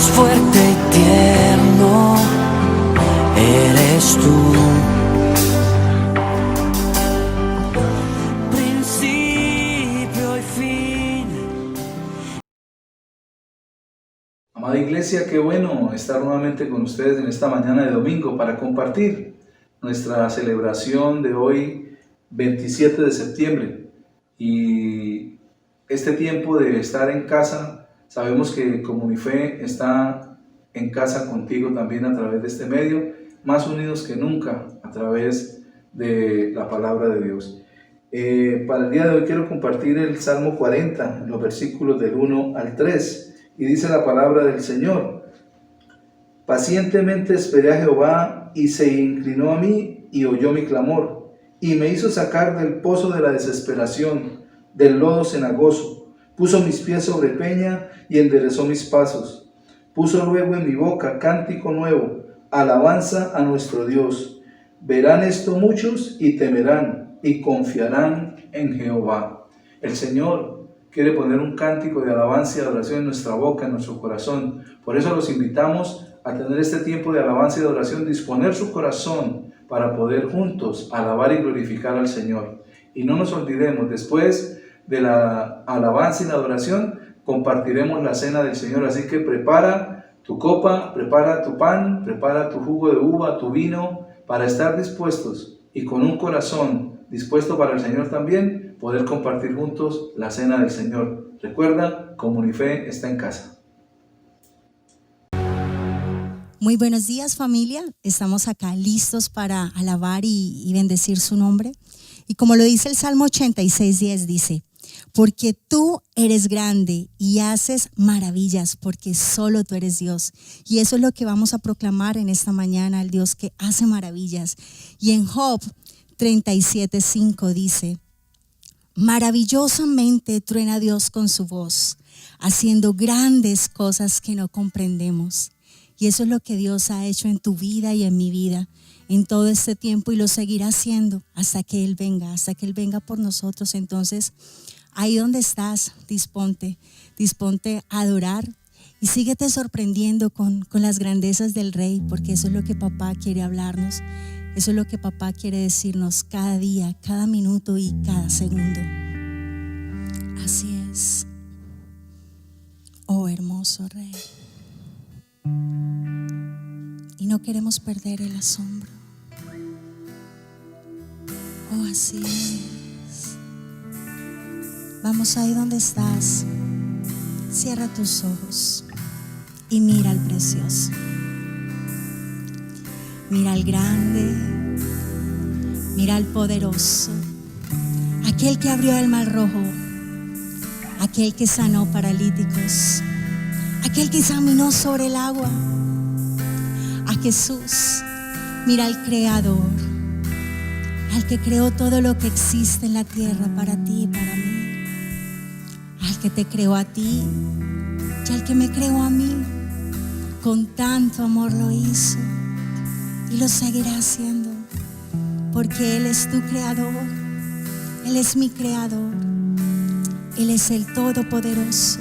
fuerte y tierno eres tú. Principio y fin. Amada iglesia, qué bueno estar nuevamente con ustedes en esta mañana de domingo para compartir nuestra celebración de hoy, 27 de septiembre. Y este tiempo de estar en casa, sabemos que Comunife está en casa contigo también a través de este medio, más unidos que nunca a través de la palabra de Dios. Para el día de hoy quiero compartir el Salmo 40, los versículos del 1 al 3, y dice la palabra del Señor: pacientemente esperé a Jehová, y se inclinó a mí, y oyó mi clamor, y me hizo sacar del pozo de la desesperación, del lodo cenagoso. Puso mis pies sobre peña, y enderezó mis pasos. Puso luego en mi boca cántico nuevo, alabanza a nuestro Dios. Verán esto muchos, y temerán, y confiarán en Jehová. El Señor quiere poner un cántico de alabanza y adoración en nuestra boca, en nuestro corazón. Por eso los invitamos a tener este tiempo de alabanza y adoración, disponer su corazón para poder juntos alabar y glorificar al Señor. Y no nos olvidemos, después de la alabanza y la adoración, compartiremos la cena del Señor. Así que prepara tu copa, prepara tu pan, prepara tu jugo de uva, tu vino, para estar dispuestos y con un corazón dispuesto para el Señor también, poder compartir juntos la cena del Señor. Recuerda, Comunife está en casa. Muy buenos días, familia. Estamos acá listos para alabar y bendecir su nombre. Y como lo dice el Salmo 86:10, dice: porque tú eres grande y haces maravillas, porque solo tú eres Dios. Y eso es lo que vamos a proclamar en esta mañana, el Dios que hace maravillas. Y en Job 37:5 dice: maravillosamente truena Dios con su voz, haciendo grandes cosas que no comprendemos. Y eso es lo que Dios ha hecho en tu vida y en mi vida en todo este tiempo, y lo seguirá haciendo hasta que Él venga por nosotros. Entonces, ahí donde estás, disponte a adorar y síguete sorprendiendo con las grandezas del Rey, porque eso es lo que papá quiere hablarnos, eso es lo que papá quiere decirnos cada día, cada minuto y cada segundo. Así es. Oh, hermoso Rey. Y no queremos perder el asombro. Oh, así es. Vamos ahí donde estás. Cierra tus ojos y mira al precioso. Mira al grande. Mira al poderoso. Aquel que abrió el mar rojo. Aquel que sanó paralíticos. Aquel que caminó sobre el agua. A Jesús. Mira al Creador, al que creó todo lo que existe en la tierra para ti y para mí, al que te creó a ti y al que me creó a mí. Con tanto amor lo hizo y lo seguirá haciendo, porque Él es tu creador, Él es mi creador, Él es el Todopoderoso.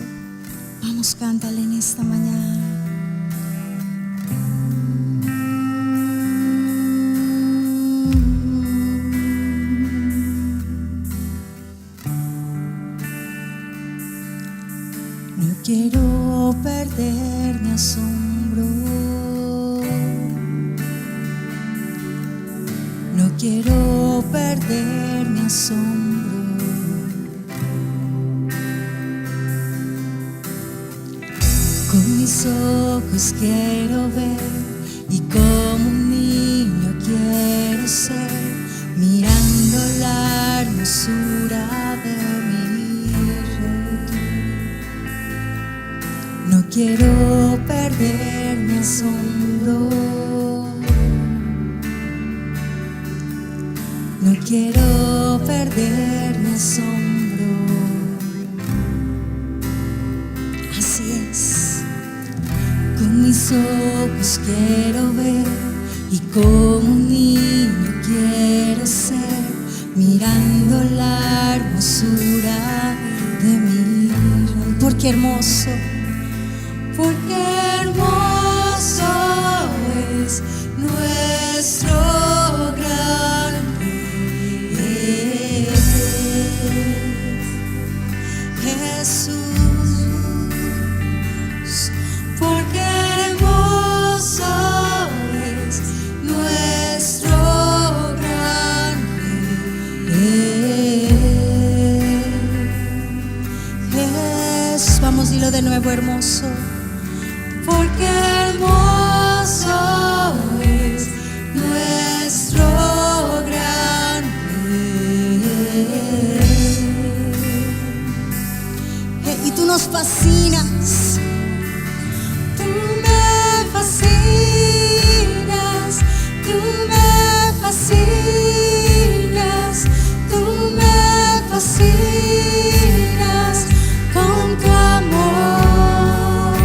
Vamos, cántale en esta mañana. No quiero perder mi asombro, no quiero perder mi asombro. Con mis ojos quiero ver y como un niño quiero ser, mirando la hermosura de mi Rey. No quiero perder mi asombro, no quiero perder mi asombro. Así es. Con mis ojos quiero ver y como un niño quiero ser, mirando la hermosura de mi Rey. Porque hermoso nuevo, hermoso. Porque hermoso es nuestro gran Rey. Y tú nos fascinas. Tú me fascinas. Tú me fascinas. Tú me fascinas con tu amor.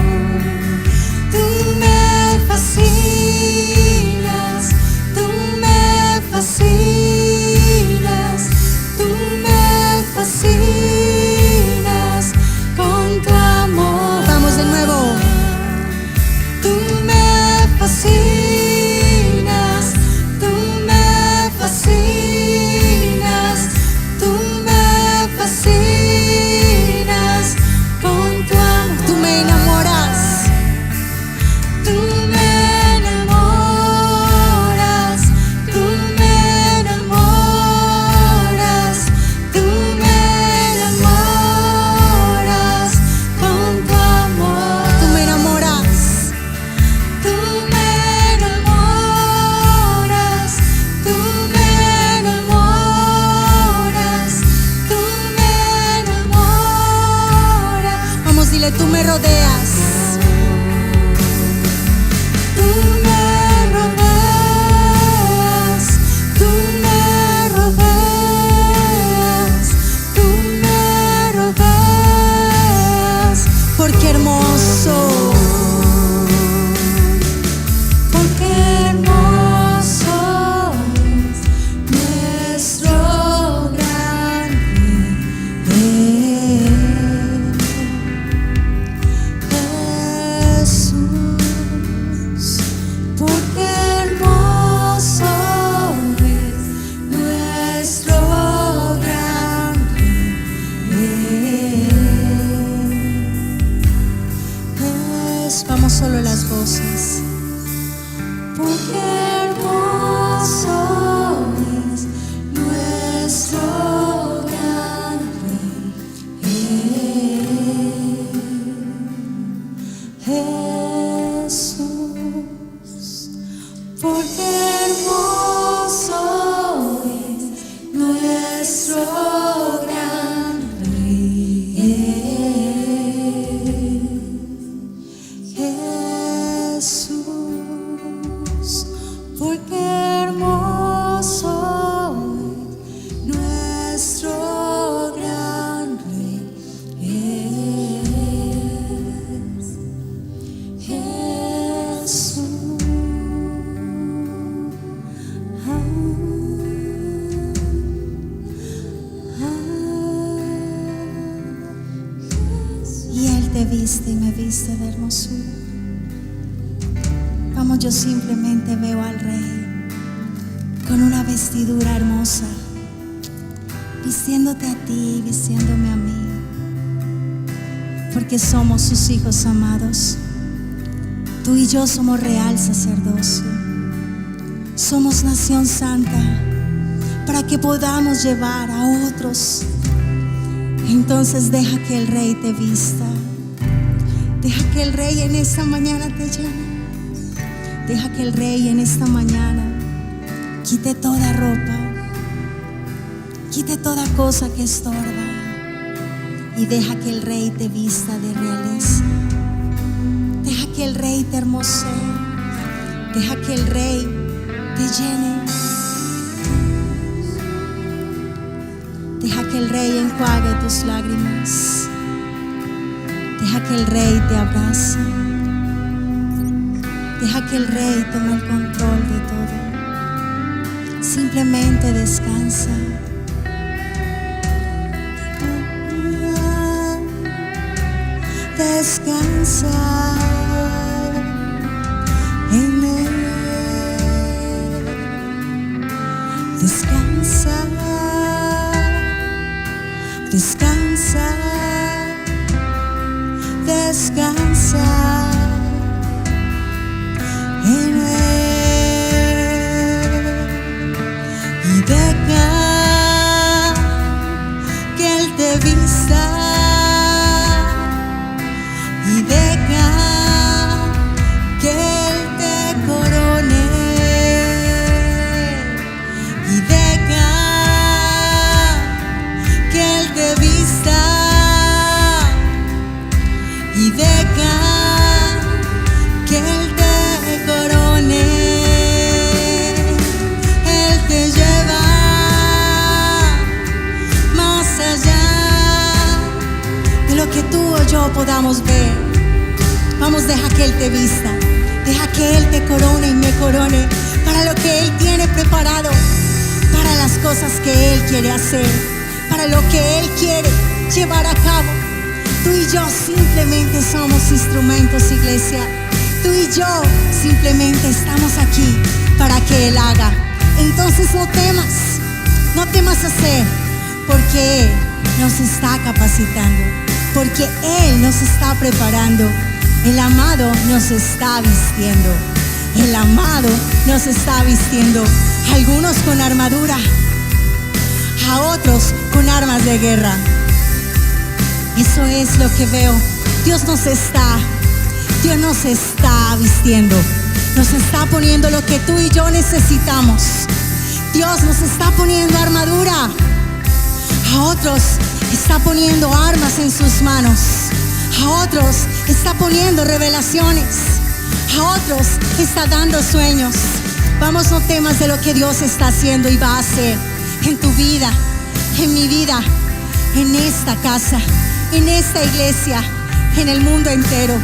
Tú me fascinas. Tú me fascinas. Tú me fascinas con tu amor. Vamos de nuevo. Tú me fascinas. Tú me fascinas. Tú me fascinas con tu amor. Tú me enamoras. Tú me enamoras. Tú me enamoras. Tú me enamoras con tu amor. Tú me enamoras. Tú me enamoras. Tú me enamoras. Tú me enamoras. Vamos, dile, tú me rodeas. Tú me rodeas. Tú me rodeas. Tú me rodeas. Porque hermoso. Porque hermoso es nuestro gran Rey. Jesús. Porque hermoso es nuestro gran Rey. Vamos solo las voces. Porque hermoso es nuestro gran Rey. Jesús. Porque hermoso es nuestro gran Rey. Jesús, porque hermoso es nuestro gran Rey. Jesús. Y Él te viste y me viste de hermosura. Vamos, yo simplemente veo al Rey con una vestidura hermosa, vistiéndote a ti, vistiéndome a mí, porque somos sus hijos amados. Tú y yo somos real sacerdocio, somos nación santa, para que podamos llevar a otros. Entonces deja que el Rey te vista, deja que el Rey en esta mañana te llene. Deja que el Rey en esta mañana quite toda ropa, quite toda cosa que estorba, y deja que el Rey te vista de realeza. Deja que el Rey te hermosee. Deja que el Rey te llene. Deja que el Rey enjuague tus lágrimas. Deja que el Rey te abrace. Deja que el Rey tome el control de todo. Simplemente descansa. Descansa en Él. Descansa. Descansa. Descansa en Él. Y deja que Él te vista. Y que Él te vista y deja que Él te corone. Él te lleva más allá de lo que tú o yo podamos ver. Vamos, deja que Él te vista, deja que Él te corone y me corone para lo que Él tiene preparado, para las cosas que Él quiere hacer, para lo que Él quiere llevar a cabo. Tú y yo simplemente somos instrumentos, iglesia. Tú y yo simplemente estamos aquí para que Él haga. Entonces no temas hacer, porque Él nos está capacitando, porque Él nos está preparando. El amado nos está vistiendo. El amado nos está vistiendo. Algunos con armadura, a otros con armas de guerra. Eso es lo que veo. Dios nos está vistiendo. Nos está poniendo lo que tú y yo necesitamos. Dios nos está poniendo armadura. A otros está poniendo armas en sus manos. A otros está poniendo revelaciones. A otros está dando sueños. Vamos, no temas de lo que Dios está haciendo y va a hacer en tu vida, en mi vida, en esta casa, en esta iglesia, en el mundo entero.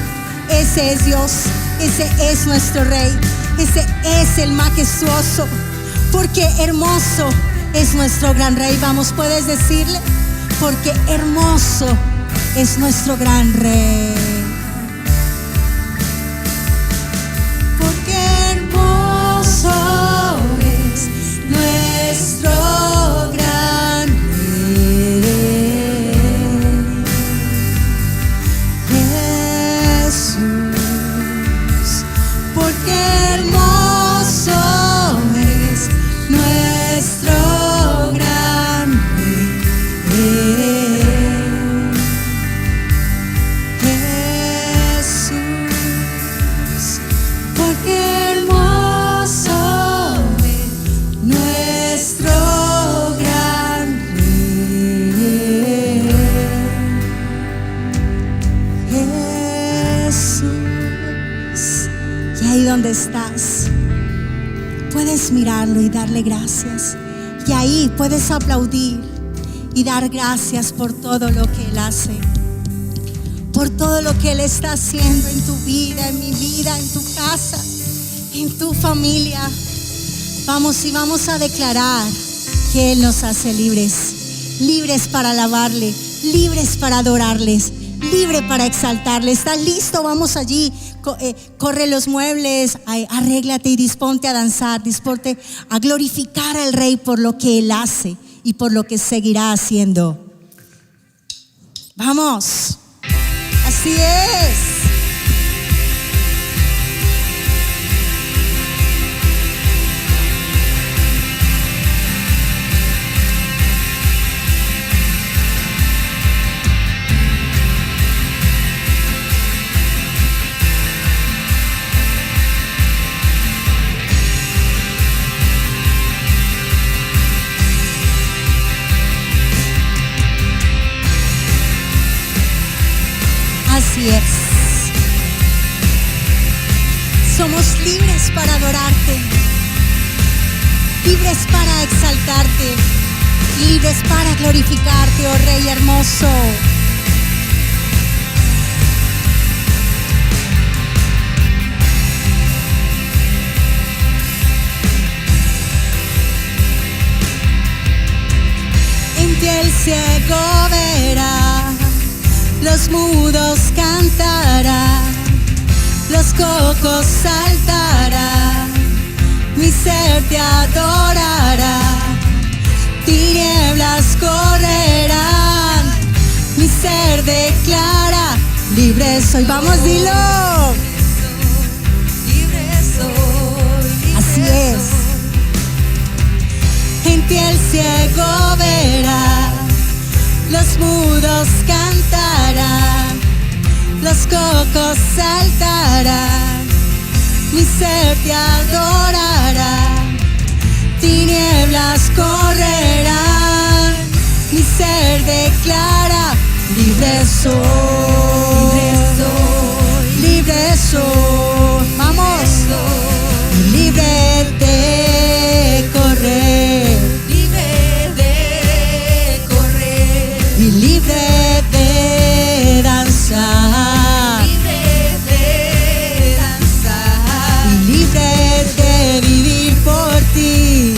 Ese es Dios, ese es nuestro Rey, ese es el majestuoso, porque hermoso es nuestro gran Rey. Vamos, puedes decirle, porque hermoso es nuestro gran Rey. Porque hermoso es nuestro gran Rey, Jesús. Porque hermoso es nuestro gran Rey, Jesús. Porque hermoso es nuestro gran Rey, Jesús. Y ahí donde estás, puedes mirarlo y darle gracias. Y ahí puedes aplaudir y dar gracias por todo lo que Él hace, por todo lo que Él está haciendo en tu vida, en mi vida, en tu casa, en tu familia. Vamos y vamos a declarar que Él nos hace libres, libres para alabarle, libres para adorarles, libre para exaltarle. ¿Estás listo? Vamos allí. Corre los muebles, arréglate y disponte a danzar, disponte a glorificar al Rey por lo que Él hace y por lo que seguirá haciendo. Vamos, así es. Así es. Somos libres para adorarte, libres para exaltarte, libres para glorificarte, oh Rey hermoso. En ti el ciego verá, los mudos cantarán, los cocos saltarán, mi ser te adorará, tinieblas correrán, mi ser declara, libre soy. Vamos, dilo. Libre soy. Así es. En ti el ciego verá, los mudos cantarán, los cocos saltarán, mi ser te adorará, tinieblas correrán, mi ser ser declara, libre soy, libre soy, vamos, libre de correr, y libre de danzar, y libre de vivir por ti.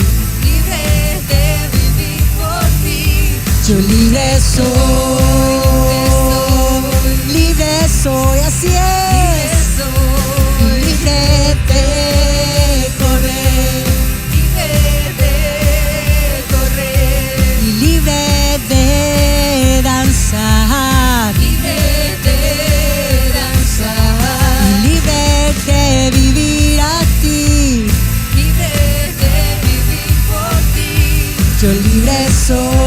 Yo libre soy, así es, libre de correr, y libre de danzar, y libre de vivir a ti. Yo libre soy.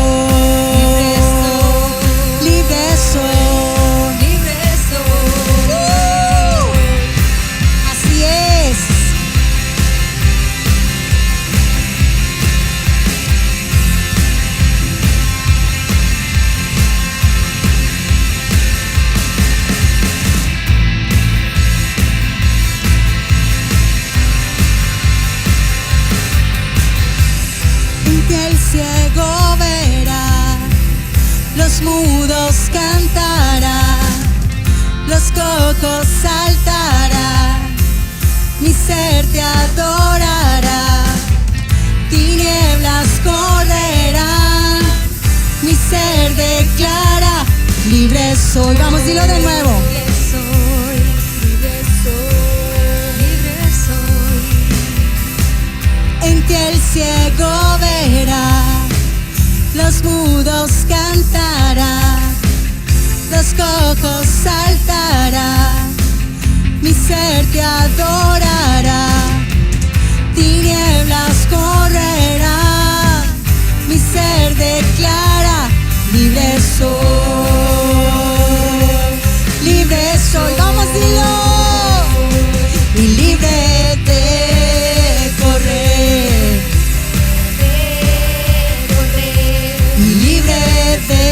Así es. En ti el ciego verá, los mudos cantará, los cocos saltará, mi ser te adorará, tinieblas correrán, mi ser declara, libre soy. Vamos, dilo de nuevo. En ti el ciego verá, los mudos cantará, los cocos saltará, mi ser te adorará, tinieblas correrá, mi ser declara, libre soy, libre soy, vamos, dilo, y libre de correr, y libre de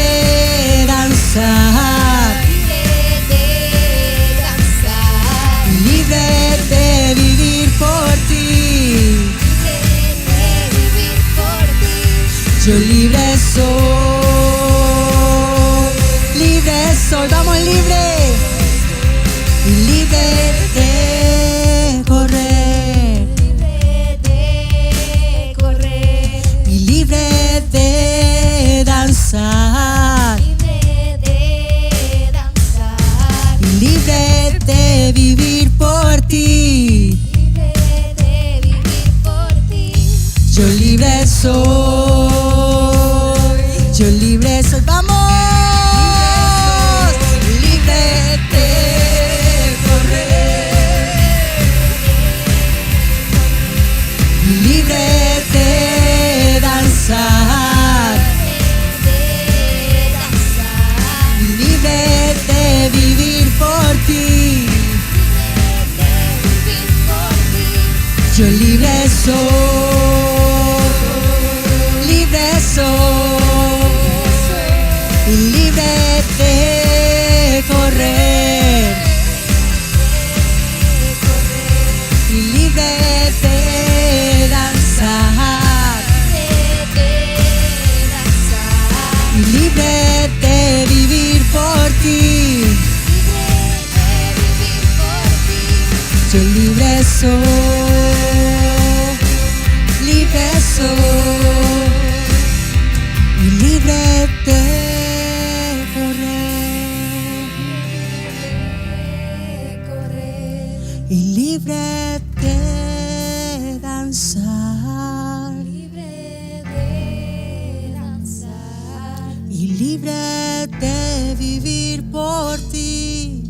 danzar, y libre de vivir por ti. Yo libre soy, vamos, libre, y libre de correr, y libre de danzar, y libre de vivir por ti. Yo libre soy, yo libre soy, vamos, libre de correr, libre de danzar, libre de vivir por ti. Yo libre soy, y libre de correr, y libre de danzar, y libre de vivir por ti. Yo libre soy, y libre de correr, y libre de danzar, y libre de vivir por ti.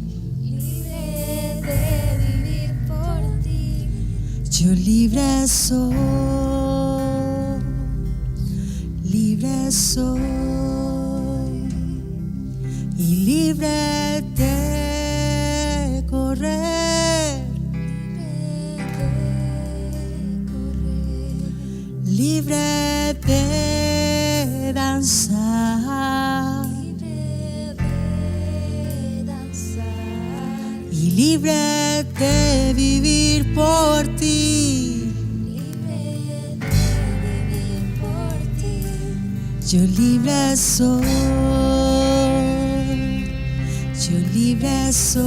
Yo libre soy, y libre de correr, libre de danzar, libre de vivir por ti. Yo libre soy, yo libre soy,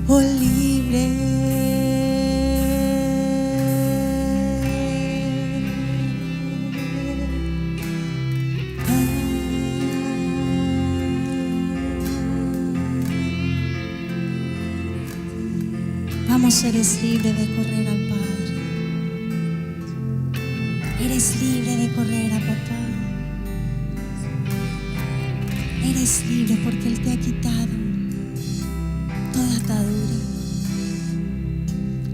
oh libre. Vamos, eres libre de correr al Padre. Eres libre de correr a papá. Eres libre porque Él te ha quitado toda atadura.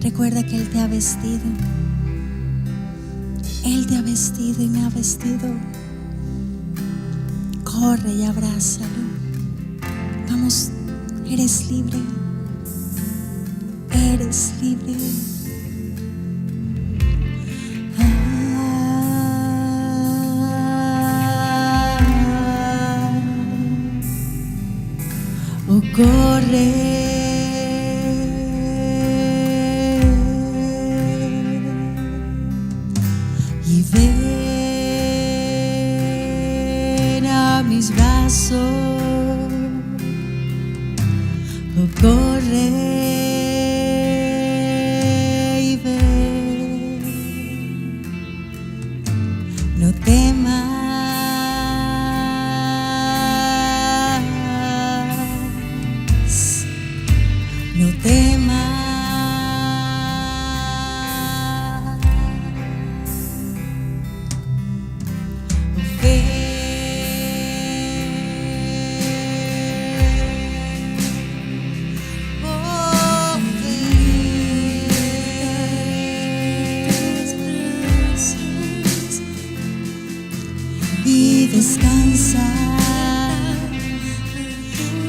Recuerda que Él te ha vestido. Él te ha vestido y me ha vestido. Corre y abrázalo. Vamos, eres libre. Eres libre. Oh, corre y ven a mis brazos. Oh, corre. No temas, no temas. Oh, y descansa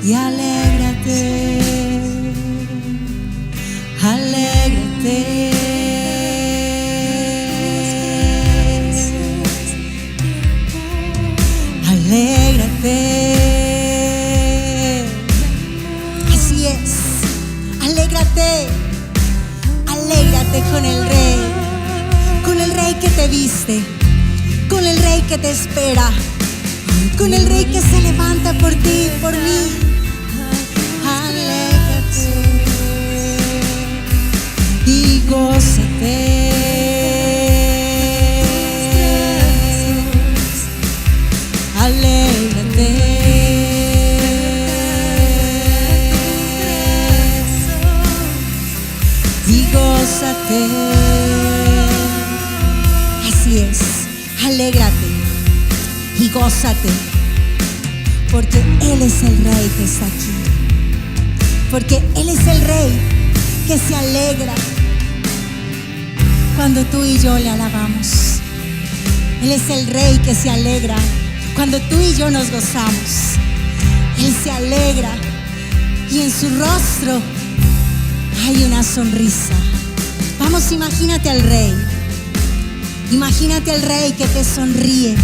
y alégrate, alégrate. Alégrate. Así es, alégrate, alégrate con el rey que te viste, con el rey que te espera, con el rey que se levanta por ti, por mí. Alégrate y gózate. Alégrate y gózate. Así es, alégrate y gózate, porque Él es el Rey que está aquí, porque Él es el Rey que se alegra cuando tú y yo le alabamos. Él es el Rey que se alegra cuando tú y yo nos gozamos. Él se alegra y en su rostro hay una sonrisa. Vamos, imagínate al Rey. Imagínate al Rey que te sonríe,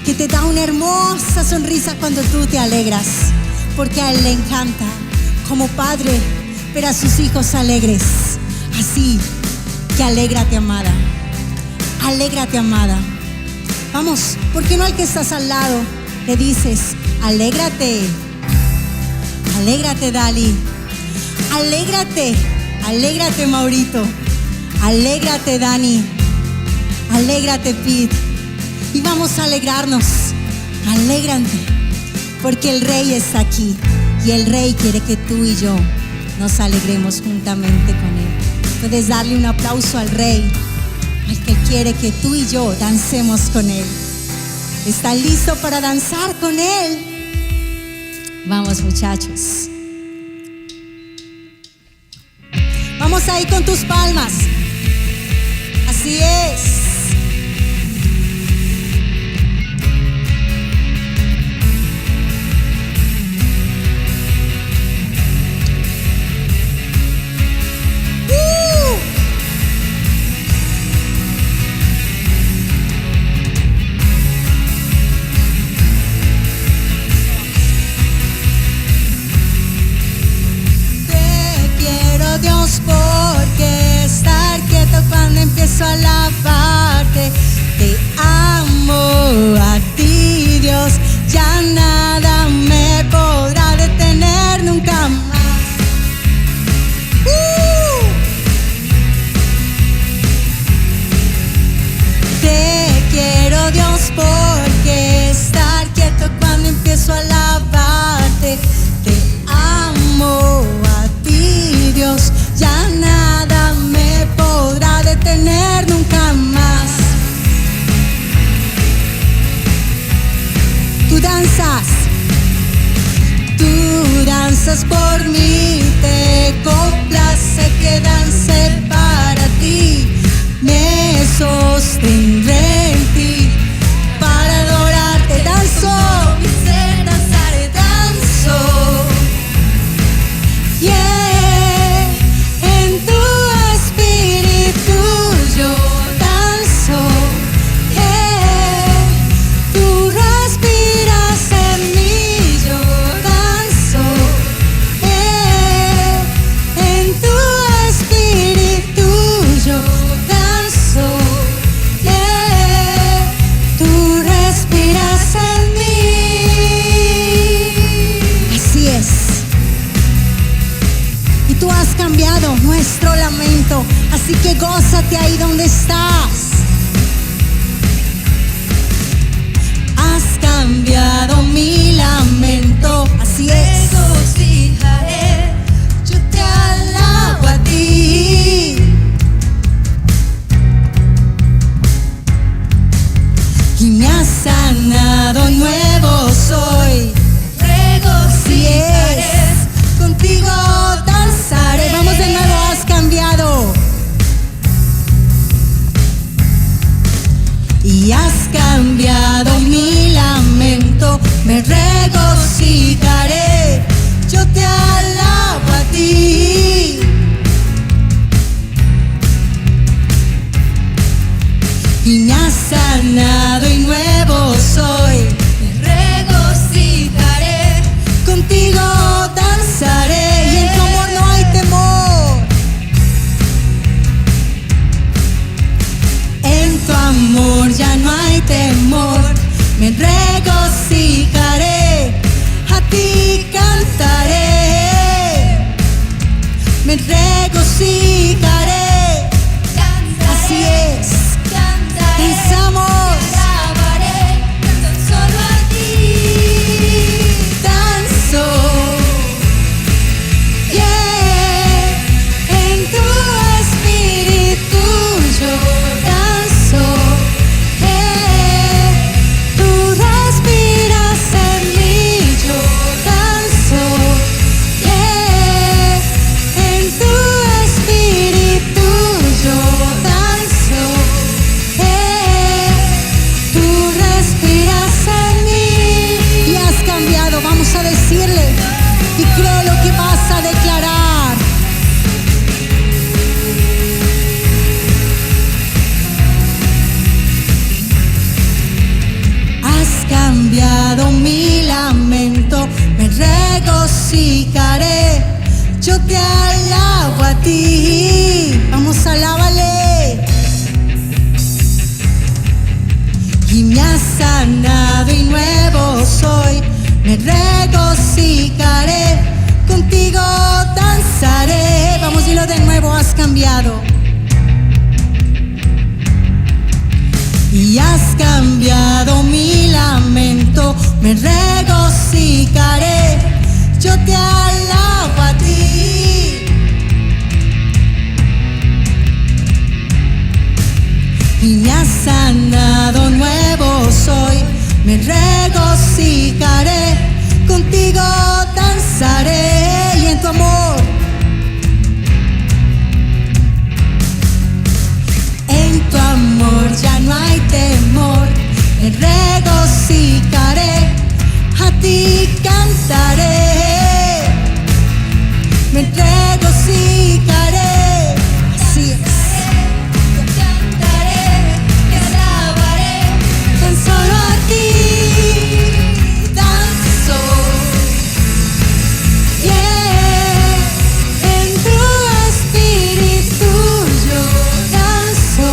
que te da una hermosa sonrisa cuando tú te alegras, porque a Él le encanta, como padre, ver a sus hijos alegres. Así que alégrate, amada. Alégrate, amada. Vamos, ¿por qué no al que estás al lado le dices, alégrate? Alégrate, Dali. Alégrate, alégrate, Maurito. Alégrate, Dani. Alégrate, Pete. Y vamos a alegrarnos. Alégrate, porque el Rey está aquí y el Rey quiere que tú y yo nos alegremos juntamente con Él. Puedes darle un aplauso al Rey, al que quiere que tú y yo dancemos con Él. ¿Está listo para danzar con Él? Vamos, muchachos. Vamos ahí con tus palmas. Así es. danzas por mí, te complace que dance para ti. Me sostendré en ti para adorarte. Danzo, mi ser danzaré, danzo. Yeah, en tu espíritu yo danzo. Yeah, tú respiras en mí, yo danzo. Yeah, en tu espíritu yo danzo. Yeah, tú respiras en mí. Así es. Y tú has cambiado nuestro lamento, así que gózate ahí donde estás. Has cambiado mi lamento, así es. Regocijaré, yo te alabo a ti. Y me has sanado, nuevo soy. Regocijaré, contigo danzaré. Vamos de nuevo, has cambiado. Y has cambiado mi lamento, me regocijaré, yo te alabo a ti. Y me has sanado y nuevo soy, me regocijaré, contigo danzaré. Y en tu amor no hay temor, en tu amor ya no hay temor. Me regocijaré, a ti cantaré. Me regocijaré, así es. Danzamos, tan solo a ti. Danzo, yeah, en tu espíritu yo danzo. Yeah, tú respiras en mí, yo danzo. Yeah, en tu espíritu yo danzo. Yeah, tú respiras en mí y has cambiado. Vamos a decirle y creo lo que vas a declarar. Has cambiado mi lamento, me regocijaré, yo te alabo a ti. Vamos, alábale. Y me has sanado y nuevo soy, me regocijaré, contigo danzaré. Vamos, dilo de nuevo, has cambiado. Y has cambiado mi lamento, me regocijaré, yo te alabo a ti. Y me has sanado, nuevo soy, me regocijaré, contigo danzaré. Y en tu amor, en tu amor ya no hay temor. Me regocijaré, a ti cantaré. Me regocijaré, así es. Te alabaré, tan solo a ti danzo. Yeah, en tu espíritu yo danzo.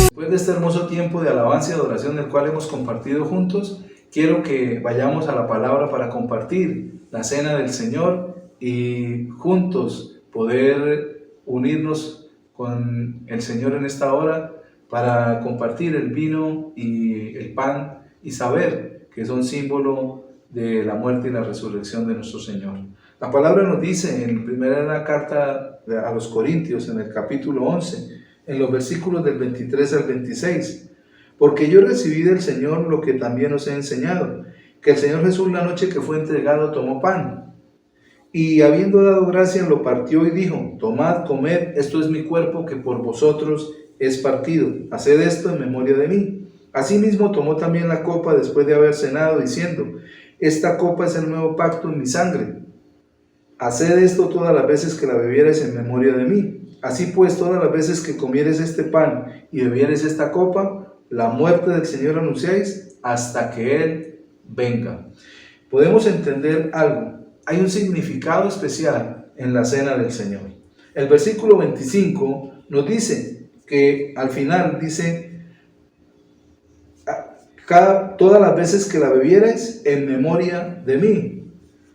Después de este hermoso tiempo de alabanza y adoración del cual hemos compartido juntos, quiero que vayamos a la palabra para compartir la cena del Señor y juntos poder unirnos con el Señor en esta hora para compartir el vino y el pan y saber que son símbolo de la muerte y la resurrección de nuestro Señor. La palabra nos dice en primera carta a los Corintios, en el capítulo 11, en los versículos del 23 al 26, porque yo recibí del Señor lo que también os he enseñado, que el Señor Jesús la noche que fue entregado tomó pan, y habiendo dado gracias lo partió y dijo: tomad, comed, esto es mi cuerpo que por vosotros es partido, haced esto en memoria de mí. Asimismo tomó también la copa después de haber cenado, diciendo: esta copa es el nuevo pacto en mi sangre. Haced esto todas las veces que la bebiereis en memoria de mí. Así pues, todas las veces que comiereis este pan y bebiereis esta copa, la muerte del Señor anunciáis hasta que Él venga. Podemos entender algo. Hay un significado especial en la cena del Señor. El versículo 25 nos dice que al final dice: todas las veces que la bebiereis en memoria de mí.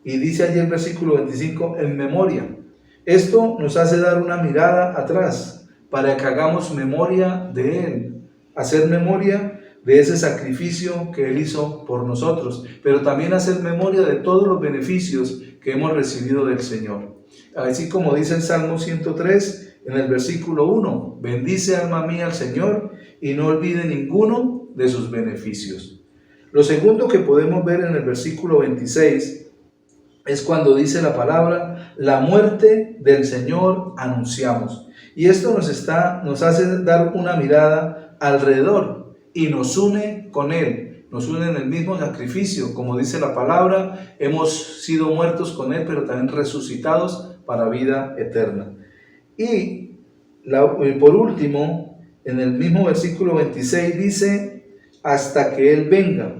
Y dice allí el versículo 25, en memoria. Esto nos hace dar una mirada atrás para que hagamos memoria de Él, hacer memoria de ese sacrificio que Él hizo por nosotros, pero también hacer memoria de todos los beneficios que hemos recibido del Señor. Así como dice el Salmo 103 en el versículo 1, bendice alma mía al Señor y no olvide ninguno de sus beneficios. Lo segundo que podemos ver en el versículo 26 es cuando dice la palabra: la muerte del Señor anunciamos. Y esto nos hace dar una mirada alrededor y nos une con Él, nos une en el mismo sacrificio. Como dice la palabra, hemos sido muertos con Él, pero también resucitados para vida eterna. Y por último, en el mismo versículo 26 dice: hasta que Él venga.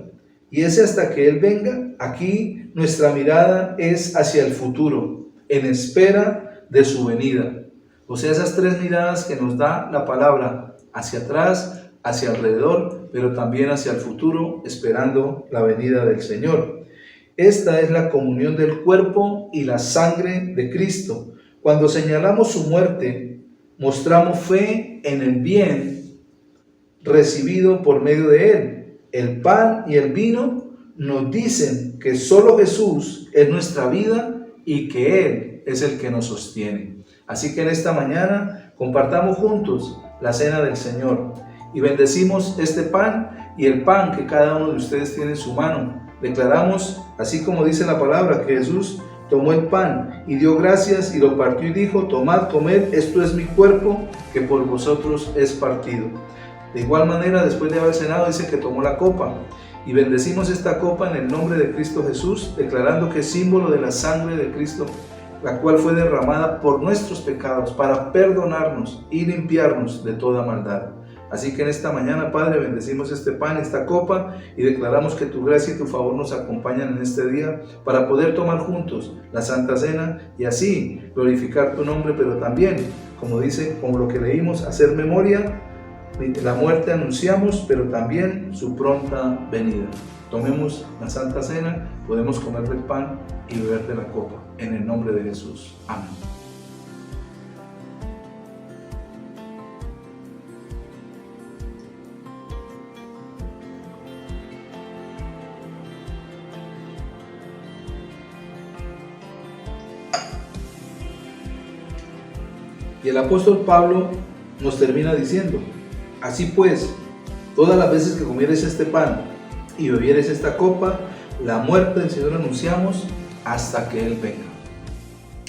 Y ese hasta que Él venga, aquí nuestra mirada es hacia el futuro, en espera de su venida. O sea, esas tres miradas que nos da la palabra: hacia atrás, hacia alrededor, pero también hacia el futuro, esperando la venida del Señor. Esta es la comunión del cuerpo y la sangre de Cristo. Cuando señalamos su muerte, mostramos fe en el bien recibido por medio de Él. El pan y el vino nos dicen que solo Jesús es nuestra vida y que Él es el que nos sostiene. Así que en esta mañana compartamos juntos la cena del Señor y bendecimos este pan y el pan que cada uno de ustedes tiene en su mano. Declaramos, así como dice la palabra, que Jesús tomó el pan y dio gracias y lo partió y dijo: tomad, comed, esto es mi cuerpo que por vosotros es partido. De igual manera, después de haber cenado, dice que tomó la copa y bendecimos esta copa en el nombre de Cristo Jesús, declarando que es símbolo de la sangre de Cristo, la cual fue derramada por nuestros pecados para perdonarnos y limpiarnos de toda maldad. Así que en esta mañana, Padre, bendecimos este pan, esta copa, y declaramos que tu gracia y tu favor nos acompañan en este día para poder tomar juntos la Santa Cena y así glorificar tu nombre, pero también, como dice, como lo que leímos, hacer memoria. La muerte anunciamos, pero también su pronta venida. Tomemos la Santa Cena, podemos comer del pan y beber de la copa. En el nombre de Jesús. Amén. Y el apóstol Pablo nos termina diciendo: así pues, todas las veces que comieres este pan y bebieres esta copa, la muerte del Señor anunciamos hasta que Él venga.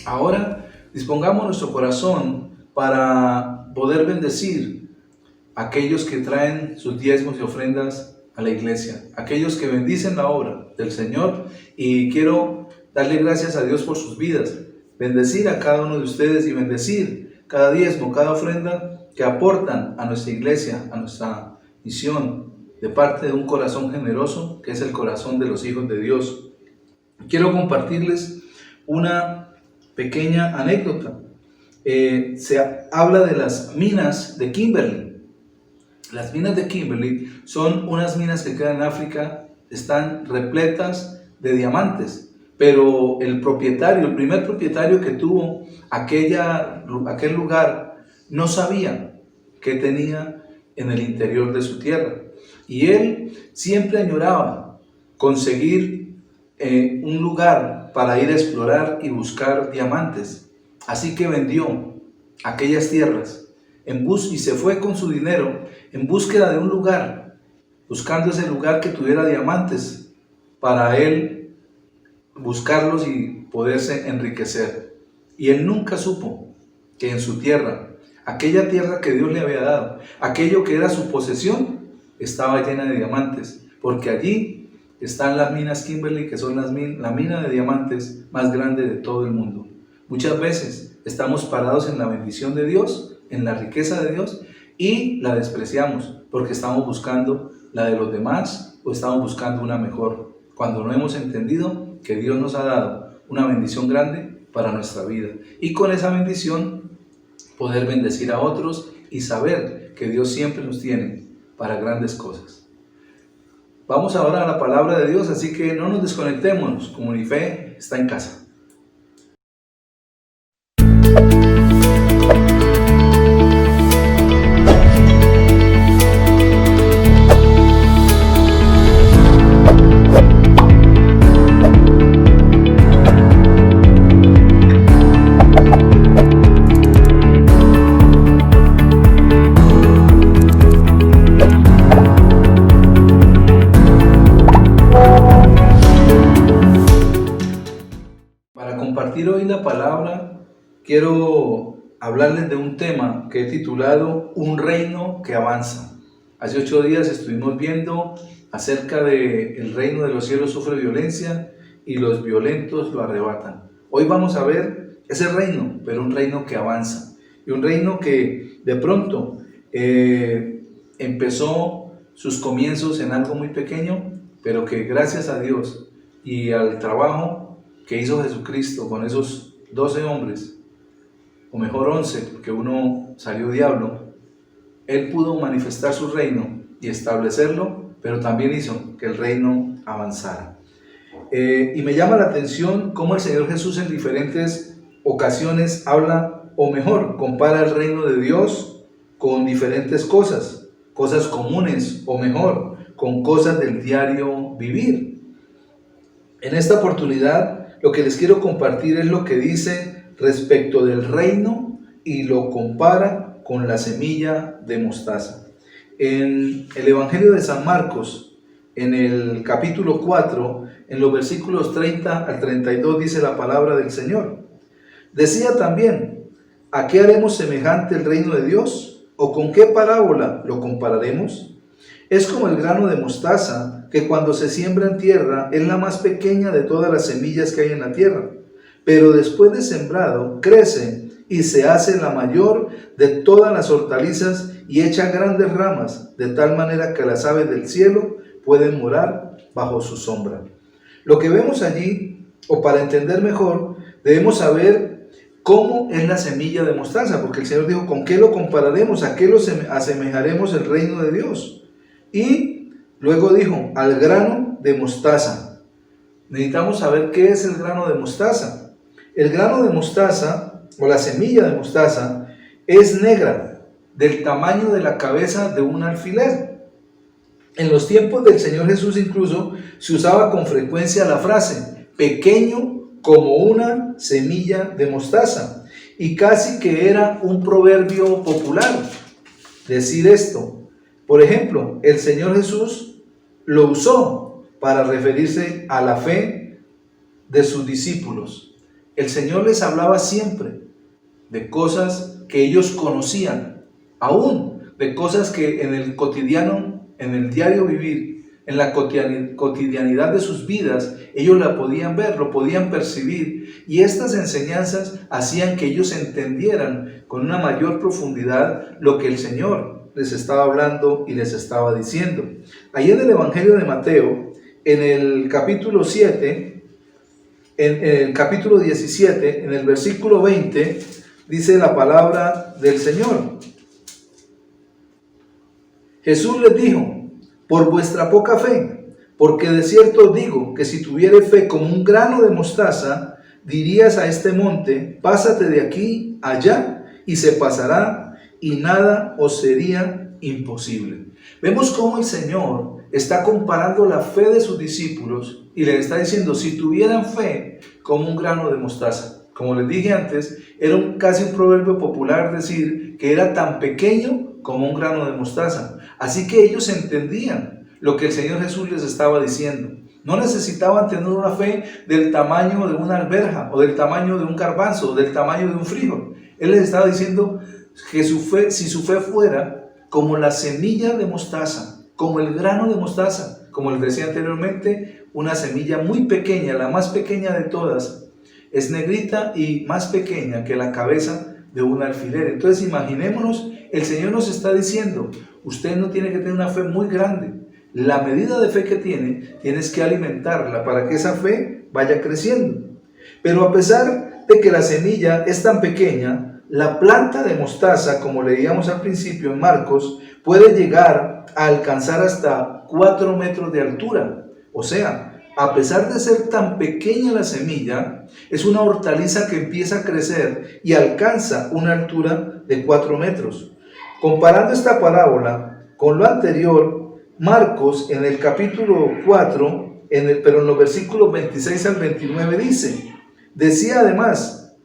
Ahora dispongamos nuestro corazón para poder bendecir a aquellos que traen sus diezmos y ofrendas a la iglesia, aquellos que bendicen la obra del Señor, y quiero darle gracias a Dios por sus vidas, bendecir a cada uno de ustedes y bendecir cada diezmo, cada ofrenda que aportan a nuestra iglesia, a nuestra misión, de parte de un corazón generoso, que es el corazón de los hijos de Dios. Quiero compartirles una pequeña anécdota. Se habla de las minas de Kimberley. Las minas de Kimberley son unas minas que quedan en África, están repletas de diamantes, pero el primer propietario que tuvo aquel lugar, no sabía qué tenía en el interior de su tierra. Y él siempre añoraba conseguir un lugar para ir a explorar y buscar diamantes. Así que vendió aquellas tierras y se fue con su dinero en búsqueda de un lugar buscando ese lugar que tuviera diamantes para él buscarlos y poderse enriquecer. Y él nunca supo que en su tierra, aquella tierra que Dios le había dado, aquello que era su posesión, estaba llena de diamantes, porque allí están las minas Kimberley, que son la mina de diamantes más grande de todo el mundo. Muchas veces estamos parados en la bendición de Dios, en la riqueza de Dios, y la despreciamos porque estamos buscando la de los demás o estamos buscando una mejor, cuando no hemos entendido que Dios nos ha dado una bendición grande para nuestra vida, y con esa bendición poder bendecir a otros y saber que Dios siempre nos tiene para grandes cosas. Vamos ahora a la palabra de Dios, así que no nos desconectemos. Comunife está en casa. Hoy la palabra, quiero hablarles de un tema que he titulado Un reino que avanza. Hace 8 días estuvimos viendo acerca de el reino de los cielos sufre violencia y los violentos lo arrebatan. Hoy vamos a ver ese reino, pero un reino que avanza, y un reino que de pronto empezó sus comienzos en algo muy pequeño, pero que gracias a Dios y al trabajo que hizo Jesucristo con esos 12 hombres, o mejor 11, porque uno salió diablo, Él pudo manifestar su reino y establecerlo, pero también hizo que el reino avanzara. Y me llama la atención cómo el Señor Jesús en diferentes ocasiones habla, o mejor, compara el reino de Dios con diferentes cosas comunes, o mejor, con cosas del diario vivir. En esta oportunidad, lo que les quiero compartir es lo que dice respecto del reino y lo compara con la semilla de mostaza. En el Evangelio de San Marcos, en el capítulo 4, en los versículos 30 al 32 dice la palabra del Señor. Decía también, ¿a qué haremos semejante el reino de Dios? ¿O con qué parábola lo compararemos? Es como el grano de mostaza, que cuando se siembra en tierra es la más pequeña de todas las semillas que hay en la tierra, pero después de sembrado crece y se hace la mayor de todas las hortalizas y echa grandes ramas, de tal manera que las aves del cielo pueden morar bajo su sombra. Lo que vemos allí, o para entender mejor, debemos saber cómo es la semilla de mostaza, porque el Señor dijo, ¿con qué lo compararemos? ¿A qué lo asemejaremos el reino de Dios? Y luego dijo, al grano de mostaza. Necesitamos saber qué es el grano de mostaza. El grano de mostaza, o la semilla de mostaza, es negra, del tamaño de la cabeza de un alfiler. En los tiempos del Señor Jesús incluso se usaba con frecuencia la frase, pequeño como una semilla de mostaza. Y casi que era un proverbio popular decir esto. Por ejemplo, el Señor Jesús lo usó para referirse a la fe de sus discípulos. El Señor les hablaba siempre de cosas que ellos conocían, aún de cosas que en el cotidiano, en el diario vivir, en la cotidianidad de sus vidas, ellos la podían ver, lo podían percibir, y estas enseñanzas hacían que ellos entendieran con una mayor profundidad lo que el Señor les estaba hablando y les estaba diciendo. Ahí en el Evangelio de Mateo, en el capítulo 7, en el capítulo 17, en el versículo 20, dice la palabra del Señor. Jesús les dijo, por vuestra poca fe, porque de cierto os digo que si tuvierais fe como un grano de mostaza, dirías a este monte, pásate de aquí allá, y se pasará, y nada os sería imposible. Vemos cómo el Señor está comparando la fe de sus discípulos y les está diciendo, si tuvieran fe como un grano de mostaza. Como les dije antes, era casi un proverbio popular decir que era tan pequeño como un grano de mostaza. Así que ellos entendían lo que el Señor Jesús les estaba diciendo. No necesitaban tener una fe del tamaño de una alberja, o del tamaño de un garbanzo, o del tamaño de un frijol. Él les estaba diciendo que si su fe fuera como la semilla de mostaza, como el grano de mostaza, como les decía anteriormente, una semilla muy pequeña, la más pequeña de todas, es negrita y más pequeña que la cabeza de un alfiler. Entonces imaginémonos, el Señor nos está diciendo, usted no tiene que tener una fe muy grande. La medida de fe que tienes que alimentarla para que esa fe vaya creciendo. Pero a pesar de que la semilla es tan pequeña, la planta de mostaza, como leíamos al principio en Marcos, puede llegar a alcanzar hasta 4 metros de altura. O sea, a pesar de ser tan pequeña la semilla, es una hortaliza que empieza a crecer y alcanza una altura de 4 metros. Comparando esta parábola con lo anterior, Marcos en el capítulo 4, pero en los versículos 26 al 29 decía además,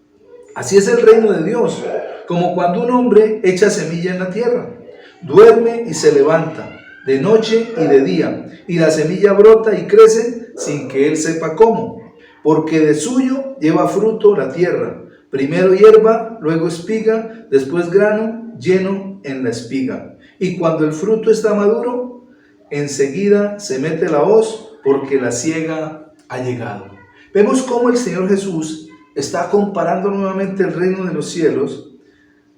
así es el reino de Dios, como cuando un hombre echa semilla en la tierra, duerme y se levanta, de noche y de día, y la semilla brota y crece sin que él sepa cómo, porque de suyo lleva fruto la tierra, primero hierba, luego espiga, después grano lleno en la espiga, y cuando el fruto está maduro, enseguida se mete la hoz, porque la siega ha llegado. Vemos cómo el Señor Jesús está comparando nuevamente el reino de los cielos,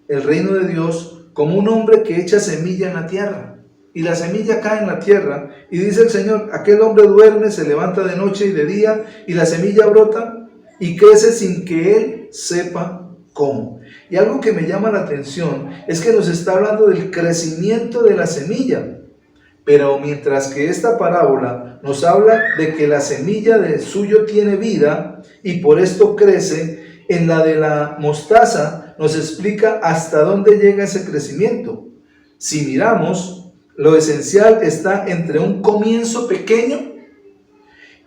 el reino de Dios, como un hombre que echa semilla en la tierra. Y la semilla cae en la tierra, y dice el Señor, aquel hombre duerme, se levanta de noche y de día, y la semilla brota y crece sin que él sepa cómo. Y algo que me llama la atención es que nos está hablando del crecimiento de la semilla. Pero mientras que esta parábola nos habla de que la semilla de suyo tiene vida y por esto crece, en la de la mostaza nos explica hasta dónde llega ese crecimiento. Si miramos, lo esencial está entre un comienzo pequeño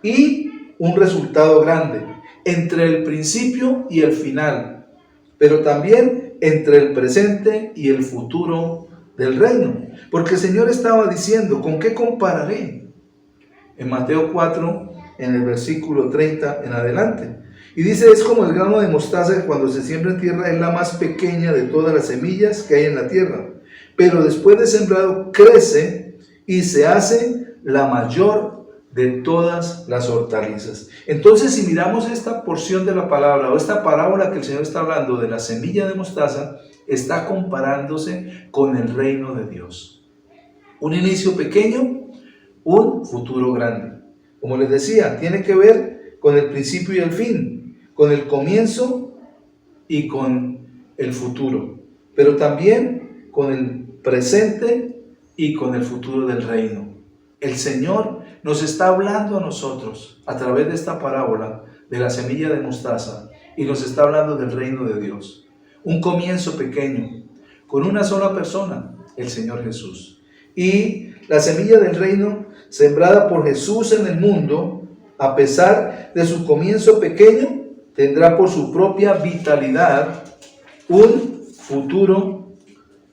y un resultado grande, entre el principio y el final, pero también entre el presente y el futuro del reino. Porque el Señor estaba diciendo, ¿con qué compararé? En Mateo 4, en el versículo 30 en adelante. Y dice, es como el grano de mostaza que cuando se siembra en tierra es la más pequeña de todas las semillas que hay en la tierra. Pero después de sembrado crece y se hace la mayor de todas las hortalizas. Entonces, si miramos esta porción de la palabra o esta parábola que el Señor está hablando de la semilla de mostaza, está comparándose con el reino de Dios. Un inicio pequeño, un futuro grande. Como les decía, tiene que ver con el principio y el fin, con el comienzo y con el futuro, pero también con el presente y con el futuro del reino. El Señor nos está hablando a nosotros a través de esta parábola de la semilla de mostaza y nos está hablando del reino de Dios. Un comienzo pequeño, con una sola persona, el Señor Jesús. Y la semilla del reino, sembrada por Jesús en el mundo, a pesar de su comienzo pequeño, tendrá por su propia vitalidad un futuro,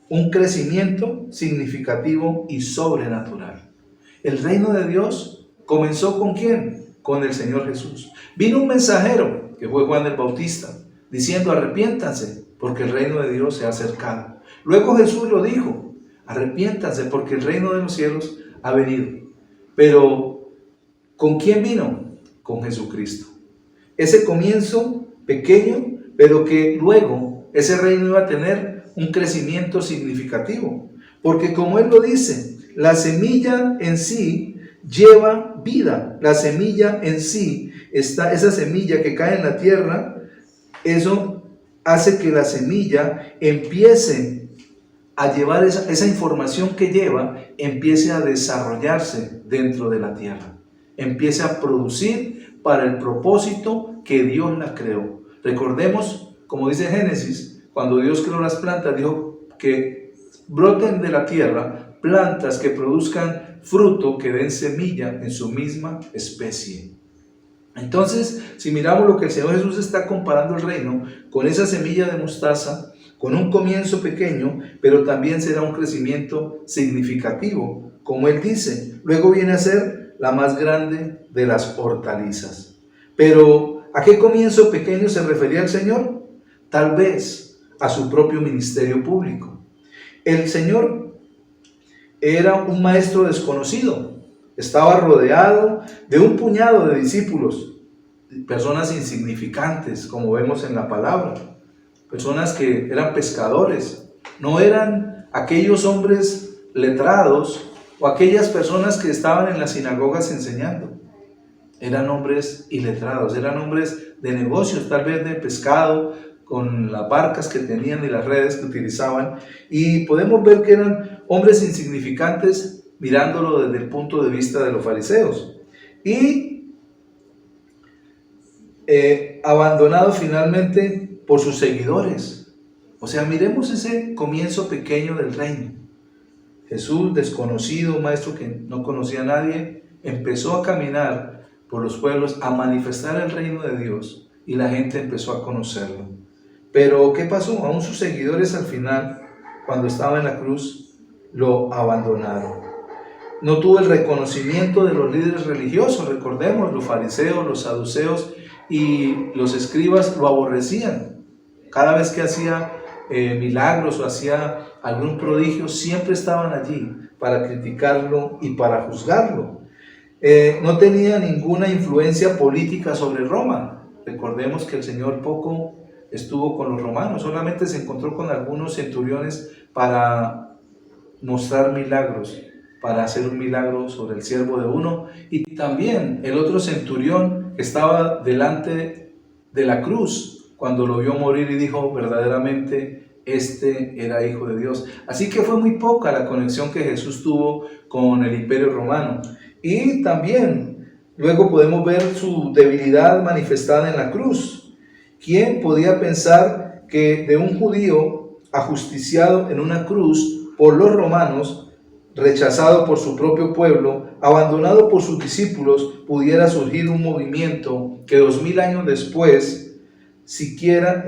un crecimiento significativo y sobrenatural. El reino de Dios comenzó ¿con quién? Con el Señor Jesús. Vino un mensajero, que fue Juan el Bautista, diciendo, arrepiéntanse, porque el reino de Dios se ha acercado. Luego Jesús lo dijo, arrepiéntanse, porque el reino de los cielos ha venido. Pero, ¿con quién vino? Con Jesucristo. Ese comienzo pequeño, pero que luego ese reino iba a tener un crecimiento significativo. Porque como Él lo dice, la semilla en sí lleva vida. La semilla en sí, esa semilla que cae en la tierra, eso hace que la semilla empiece a llevar esa información que lleva, empiece a desarrollarse dentro de la tierra, empiece a producir para el propósito que Dios la creó. Recordemos, como dice Génesis, cuando Dios creó las plantas, dijo que broten de la tierra plantas que produzcan fruto, que den semilla en su misma especie. Entonces, si miramos lo que el Señor Jesús está comparando el reino con esa semilla de mostaza, con un comienzo pequeño, pero también será un crecimiento significativo, como él dice. Luego viene a ser la más grande de las hortalizas. Pero, ¿a qué comienzo pequeño se refería el Señor? Tal vez a su propio ministerio público. El Señor era un maestro desconocido. Estaba rodeado de un puñado de discípulos, personas insignificantes, como vemos en la palabra, personas que eran pescadores, no eran aquellos hombres letrados o aquellas personas que estaban en las sinagogas enseñando. Eran hombres iletrados, eran hombres de negocios, tal vez de pescado, con las barcas que tenían y las redes que utilizaban, y podemos ver que eran hombres insignificantes mirándolo desde el punto de vista de los fariseos, y abandonado finalmente por sus seguidores. O sea, miremos ese comienzo pequeño del reino. Jesús, desconocido, maestro que no conocía a nadie, empezó a caminar por los pueblos, a manifestar el reino de Dios, y la gente empezó a conocerlo. Pero ¿qué pasó? Aún sus seguidores al final, cuando estaba en la cruz, lo abandonaron. No tuvo el reconocimiento de los líderes religiosos. Recordemos, los fariseos, los saduceos y los escribas lo aborrecían. Cada vez que hacía milagros o hacía algún prodigio, siempre estaban allí para criticarlo y para juzgarlo. No tenía ninguna influencia política sobre Roma. Recordemos que el Señor poco estuvo con los romanos, solamente se encontró con algunos centuriones para mostrar milagros, para hacer un milagro sobre el siervo de uno, y también el otro centurión estaba delante de la cruz cuando lo vio morir y dijo verdaderamente este era hijo de Dios. Así que fue muy poca la conexión que Jesús tuvo con el imperio romano. Y también luego podemos ver su debilidad manifestada en la cruz. ¿Quién podía pensar que de un judío ajusticiado en una cruz por los romanos, rechazado por su propio pueblo, abandonado por sus discípulos, pudiera surgir un movimiento que 2000 años después siguiera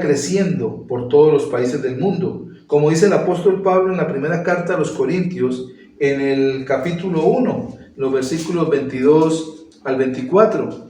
creciendo por todos los países del mundo? Como dice el apóstol Pablo en la primera carta a los Corintios, en el capítulo 1, los versículos 22 al 24.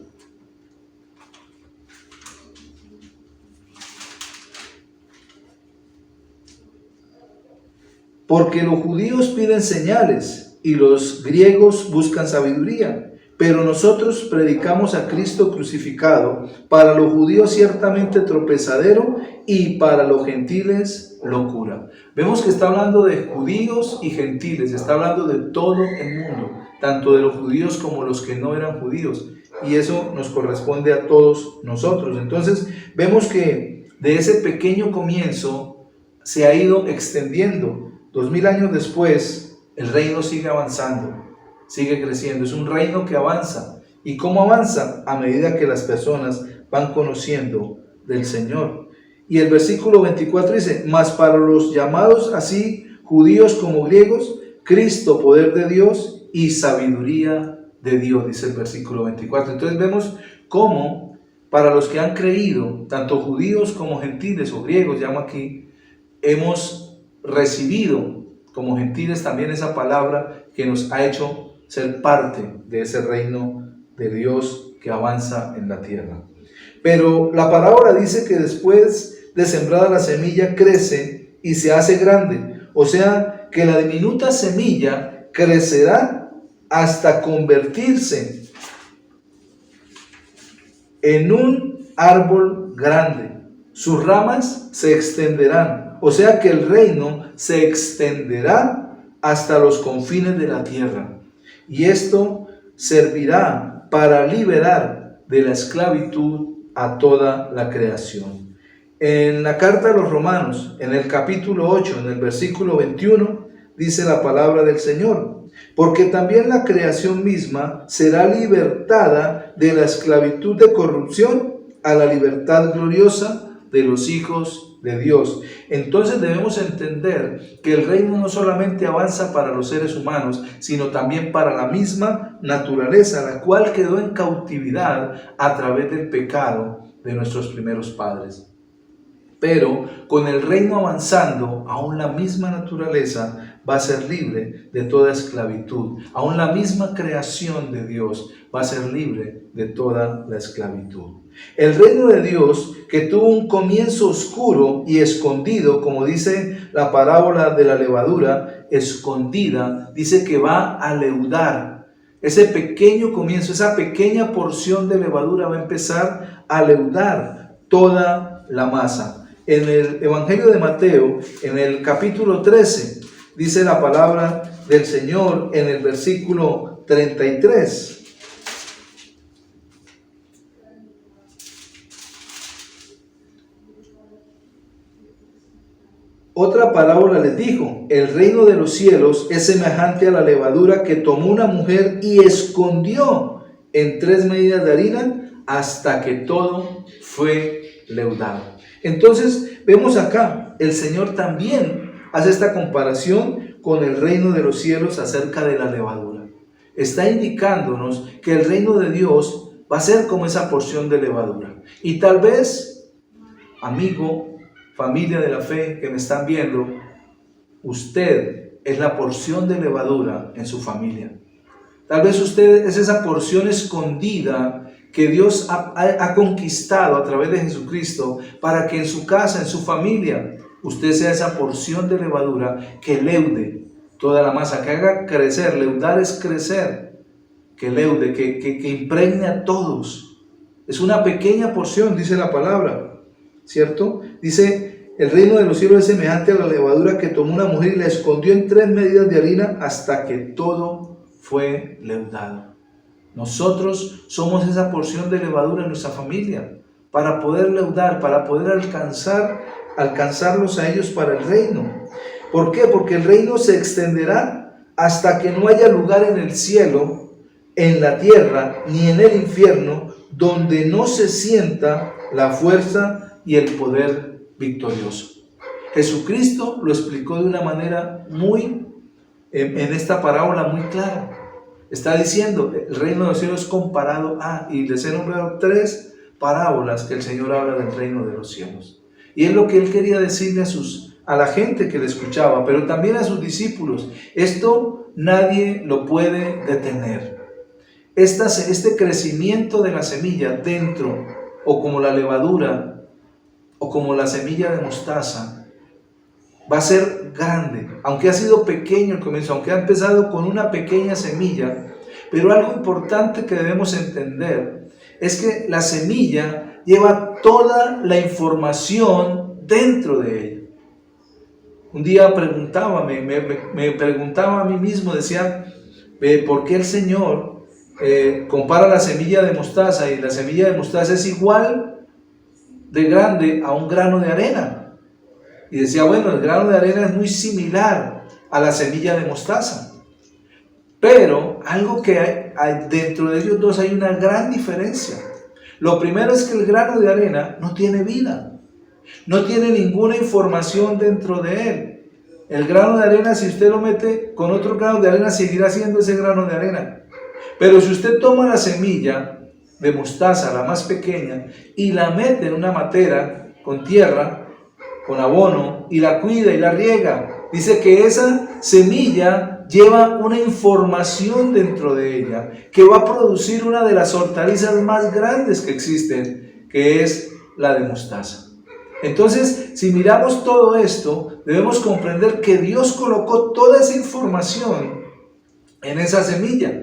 Porque los judíos piden señales y los griegos buscan sabiduría, pero nosotros predicamos a Cristo crucificado, para los judíos ciertamente tropezadero y para los gentiles locura. Vemos que está hablando de judíos y gentiles, está hablando de todo el mundo, tanto de los judíos como los que no eran judíos, y eso nos corresponde a todos nosotros. Entonces vemos que de ese pequeño comienzo se ha ido extendiendo. 2000 años después, el reino sigue avanzando, sigue creciendo. Es un reino que avanza. ¿Y cómo avanza? A medida que las personas van conociendo del Señor. Y el versículo 24 dice: mas para los llamados así, judíos como griegos, Cristo, poder de Dios y sabiduría de Dios, dice el versículo 24. Entonces vemos cómo para los que han creído, tanto judíos como gentiles o griegos, llama aquí, hemos recibido como gentiles también esa palabra que nos ha hecho ser parte de ese reino de Dios que avanza en la tierra. Pero la palabra dice que después de sembrada la semilla crece y se hace grande. O sea que la diminuta semilla crecerá hasta convertirse en un árbol grande. Sus ramas se extenderán. O sea que el reino se extenderá hasta los confines de la tierra. Y esto servirá para liberar de la esclavitud a toda la creación. En la carta a los Romanos, en el capítulo 8, en el versículo 21, dice la palabra del Señor: porque también la creación misma será libertada de la esclavitud de corrupción a la libertad gloriosa de los hijos de Dios. Entonces debemos entender que el reino no solamente avanza para los seres humanos, sino también para la misma naturaleza, la cual quedó en cautividad a través del pecado de nuestros primeros padres. Pero con el reino avanzando, aún la misma naturaleza va a ser libre de toda esclavitud. Aún la misma creación de Dios va a ser libre de toda la esclavitud. El reino de Dios, que tuvo un comienzo oscuro y escondido, como dice la parábola de la levadura, escondida, dice que va a leudar. Ese pequeño comienzo, esa pequeña porción de levadura va a empezar a leudar toda la masa. En el Evangelio de Mateo, en el capítulo 13, dice la palabra del Señor en el versículo 33. Otra parábola les dijo: el reino de los cielos es semejante a la levadura que tomó una mujer y escondió en 3 medidas de harina hasta que todo fue leudado. Entonces vemos acá, el Señor también hace esta comparación con el reino de los cielos acerca de la levadura. Está indicándonos que el reino de Dios va a ser como esa porción de levadura. Y tal vez, amigo, familia de la fe que me están viendo, usted es la porción de levadura en su familia. Tal vez usted es esa porción escondida que Dios ha conquistado a través de Jesucristo para que en su casa, en su familia, usted sea esa porción de levadura que leude toda la masa, que haga crecer. Leudar es crecer, que leude, que impregne a todos. Es una pequeña porción, dice la palabra, ¿cierto? Dice: el reino de los cielos es semejante a la levadura que tomó una mujer y la escondió en 3 medidas de harina hasta que todo fue leudado. Nosotros somos esa porción de levadura en nuestra familia para poder leudar, para poder alcanzarlos a ellos para el reino. ¿Por qué? Porque el reino se extenderá hasta que no haya lugar en el cielo, en la tierra, ni en el infierno, donde no se sienta la fuerza y el poder victorioso. Jesucristo lo explicó de una manera en esta parábola muy clara. Está diciendo, el reino de los cielos es comparado a, y les he nombrado 3 parábolas que el Señor habla del reino de los cielos. Y es lo que Él quería decirle a la gente que le escuchaba, pero también a sus discípulos. Esto nadie lo puede detener. Este crecimiento de la semilla dentro, o como la levadura, o como la semilla de mostaza, va a ser grande, aunque ha sido pequeño el comienzo, aunque ha empezado con una pequeña semilla. Pero algo importante que debemos entender es que la semilla lleva toda la información dentro de ella. Un día me preguntaba a mí mismo, decía, ¿por qué el Señor compara la semilla de mostaza, y la semilla de mostaza es igual de grande a un grano de arena? Y decía, bueno, el grano de arena es muy similar a la semilla de mostaza. Pero algo que hay dentro de ellos dos, hay una gran diferencia. Lo primero es que el grano de arena no tiene vida, no tiene ninguna información dentro de él. El grano de arena, si usted lo mete con otro grano de arena, seguirá siendo ese grano de arena. Pero si usted toma la semilla de mostaza, la más pequeña, y la mete en una matera con tierra, con abono, y la cuida y la riega, dice que esa semilla lleva una información dentro de ella que va a producir una de las hortalizas más grandes que existen, que es la de mostaza. Entonces, si miramos todo esto, debemos comprender que Dios colocó toda esa información en esa semilla.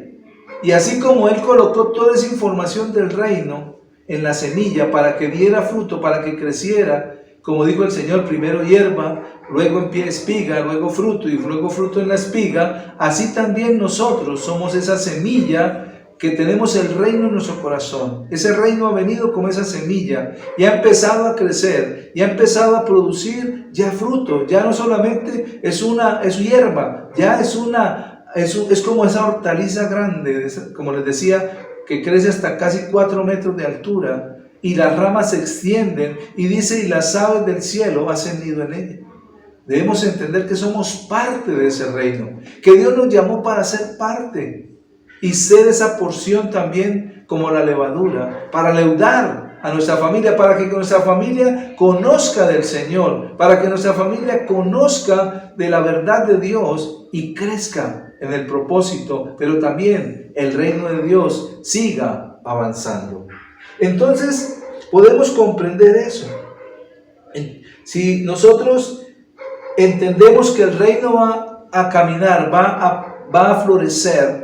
Y así como Él colocó toda esa información del reino en la semilla para que diera fruto, para que creciera, como dijo el Señor, primero hierba, luego en pie espiga, luego fruto y luego fruto en la espiga, así también nosotros somos esa semilla que tenemos el reino en nuestro corazón. Ese reino ha venido como esa semilla y ha empezado a crecer y ha empezado a producir ya fruto. Ya no solamente es hierba, ya es como esa hortaliza grande, como les decía, que crece hasta casi 4 metros de altura. Y las ramas se extienden, y dice, y las aves del cielo hacen nido en ella. Debemos entender que somos parte de ese reino, que Dios nos llamó para ser parte y ser esa porción también como la levadura, para leudar, a nuestra familia, para que nuestra familia conozca del Señor, para que nuestra familia conozca de la verdad de Dios y crezca en el propósito, pero también el reino de Dios siga avanzando. Entonces, podemos comprender eso. Si nosotros entendemos que el reino va a caminar, va a florecer,